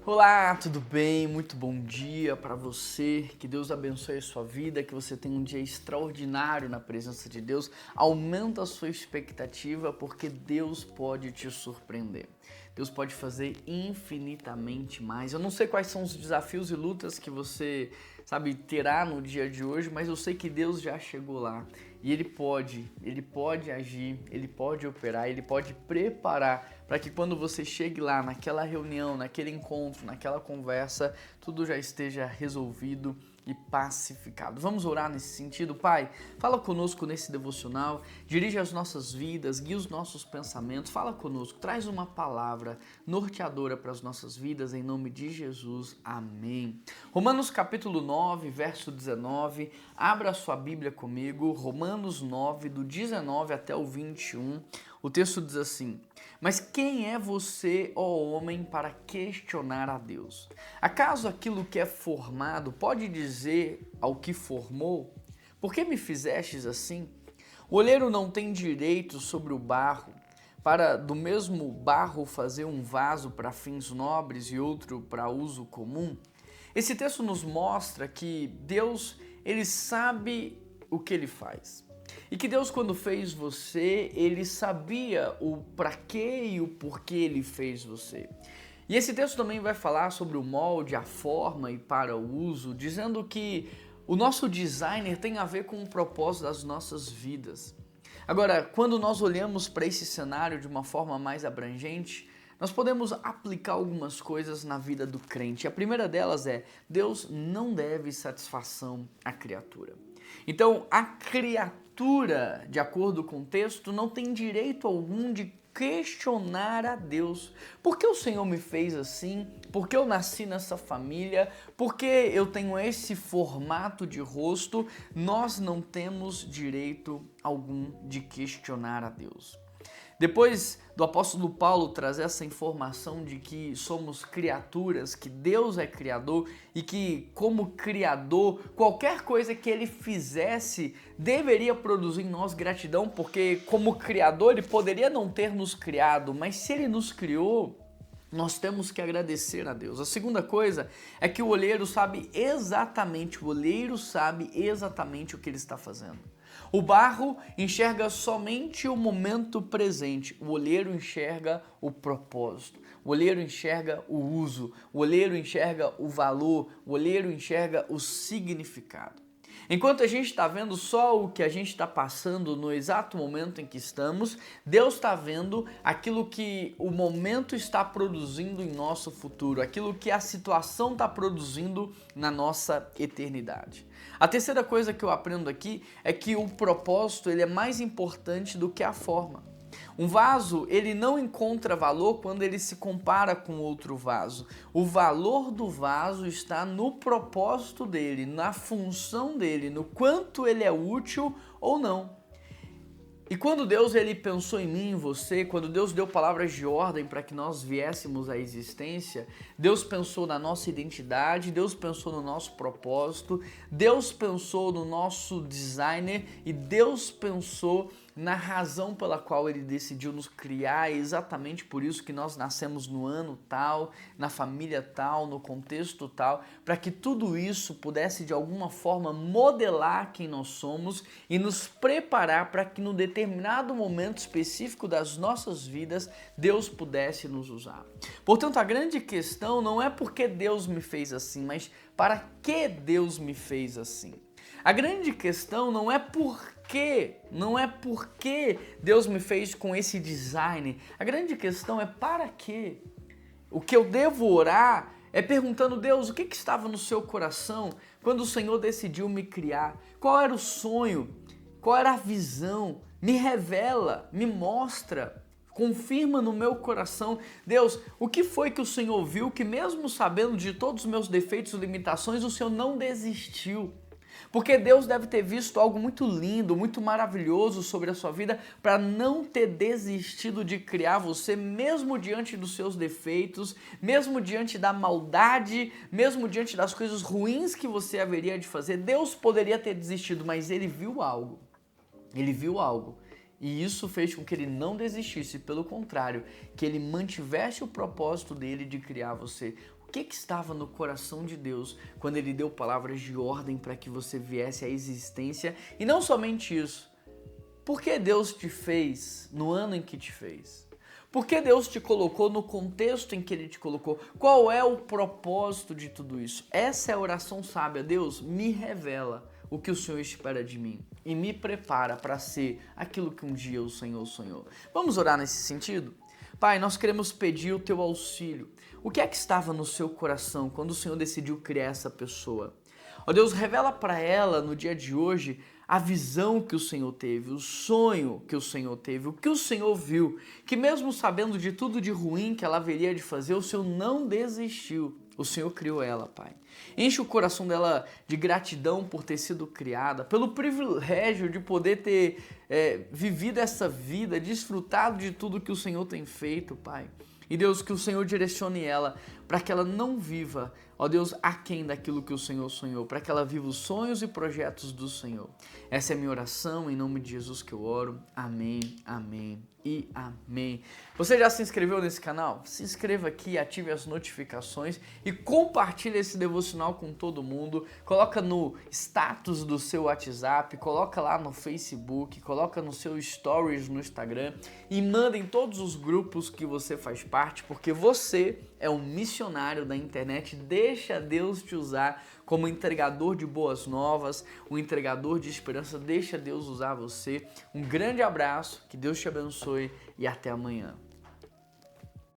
Olá, tudo bem? Muito bom dia para você. Que Deus abençoe a sua vida, que você tenha um dia extraordinário na presença de Deus. Aumenta a sua expectativa, porque Deus pode te surpreender. Deus pode fazer infinitamente mais. Eu não sei quais são os desafios e lutas que você, terá no dia de hoje, mas eu sei que Deus já chegou lá. E Ele pode agir, Ele pode operar, Ele pode preparar para que quando você chegue lá naquela reunião, naquele encontro, naquela conversa, tudo já esteja resolvido e pacificado. Vamos orar nesse sentido? Pai, fala conosco nesse devocional, dirige as nossas vidas, guia os nossos pensamentos, fala conosco, traz uma palavra norteadora para as nossas vidas, em nome de Jesus. Amém. Romanos capítulo 9, verso 19, abra a sua Bíblia comigo, Romanos 9, do 19 até o 21, o texto diz assim: mas quem é você, ó homem, para questionar a Deus? Acaso aquilo que é formado pode dizer ao que formou? Por que me fizestes assim? O olheiro não tem direito sobre o barro, para do mesmo barro fazer um vaso para fins nobres e outro para uso comum? Esse texto nos mostra que Deus, Ele sabe o que Ele faz. E que Deus, quando fez você, Ele sabia o para quê e o porquê Ele fez você. E esse texto também vai falar sobre o molde, a forma e para o uso, dizendo que o nosso designer tem a ver com o propósito das nossas vidas. Agora, quando nós olhamos para esse cenário de uma forma mais abrangente, nós podemos aplicar algumas coisas na vida do crente. A primeira delas é: Deus não deve satisfação à criatura. Então, a criatura, de acordo com o texto, não tem direito algum de questionar a Deus. Por que o Senhor me fez assim? Por que eu nasci nessa família? Por que eu tenho esse formato de rosto? Nós não temos direito algum de questionar a Deus. Depois do apóstolo Paulo trazer essa informação de que somos criaturas, que Deus é criador e que, como criador, qualquer coisa que ele fizesse deveria produzir em nós gratidão, porque como criador ele poderia não ter nos criado, mas se ele nos criou, nós temos que agradecer a Deus. A segunda coisa é que o olheiro sabe exatamente o que ele está fazendo. O barro enxerga somente o momento presente, o olheiro enxerga o propósito, o olheiro enxerga o uso, o olheiro enxerga o valor, o olheiro enxerga o significado. Enquanto a gente está vendo só o que a gente está passando no exato momento em que estamos, Deus está vendo aquilo que o momento está produzindo em nosso futuro, aquilo que a situação está produzindo na nossa eternidade. A terceira coisa que eu aprendo aqui é que o propósito ele é mais importante do que a forma. Um vaso, ele não encontra valor quando ele se compara com outro vaso. O valor do vaso está no propósito dele, na função dele, no quanto ele é útil ou não. E quando Deus ele pensou em mim e em você, quando Deus deu palavras de ordem para que nós viéssemos à existência, Deus pensou na nossa identidade, Deus pensou no nosso propósito, Deus pensou no nosso designer e Deus pensou na razão pela qual ele decidiu nos criar. É exatamente por isso que nós nascemos no ano tal, na família tal, no contexto tal, para que tudo isso pudesse de alguma forma modelar quem nós somos e nos preparar para que no determinado momento específico das nossas vidas Deus pudesse nos usar. Portanto, a grande questão não é porque Deus me fez assim, mas para que Deus me fez assim. A grande questão não é por que Deus me fez com esse design. A grande questão é para quê. O que eu devo orar é perguntando: Deus, o que estava no seu coração quando o Senhor decidiu me criar? Qual era o sonho? Qual era a visão? Me revela, me mostra. Confirma no meu coração, Deus, o que foi que o Senhor viu que mesmo sabendo de todos os meus defeitos e limitações, o Senhor não desistiu? Porque Deus deve ter visto algo muito lindo, muito maravilhoso sobre a sua vida para não ter desistido de criar você, mesmo diante dos seus defeitos, mesmo diante da maldade, mesmo diante das coisas ruins que você haveria de fazer. Deus poderia ter desistido, mas Ele viu algo. Ele viu algo E isso fez com que ele não desistisse, pelo contrário, que ele mantivesse o propósito dele de criar você. O que estava no coração de Deus quando ele deu palavras de ordem para que você viesse à existência? E não somente isso. Por que Deus te fez no ano em que te fez? Por que Deus te colocou no contexto em que Ele te colocou? Qual é o propósito de tudo isso? Essa é a oração sábia. Deus, me revela o que o Senhor espera de mim e me prepara para ser aquilo que um dia o Senhor sonhou. Vamos orar nesse sentido? Pai, nós queremos pedir o Teu auxílio. O que é que estava no seu coração quando o Senhor decidiu criar essa pessoa? Ó Deus, revela para ela no dia de hoje a visão que o Senhor teve, o sonho que o Senhor teve, o que o Senhor viu, que mesmo sabendo de tudo de ruim que ela haveria de fazer, o Senhor não desistiu. O Senhor criou ela, Pai. Enche o coração dela de gratidão por ter sido criada, pelo privilégio de poder ter vivido essa vida, desfrutado de tudo que o Senhor tem feito, Pai. E Deus, que o Senhor direcione ela para que ela não viva, ó Deus, aquém daquilo que o Senhor sonhou, para que ela viva os sonhos e projetos do Senhor. Essa é a minha oração, em nome de Jesus que eu oro. Amém, amém e amém. Você já se inscreveu nesse canal? Se inscreva aqui, ative as notificações e compartilhe esse devocional com todo mundo. Coloca no status do seu WhatsApp, coloca lá no Facebook, coloca no seu Stories no Instagram e manda em todos os grupos que você faz parte, porque você é um missionário da internet. Deixa Deus te usar como entregador de boas novas, um entregador de esperança. Deixa Deus usar você. Um grande abraço, que Deus te abençoe e até amanhã.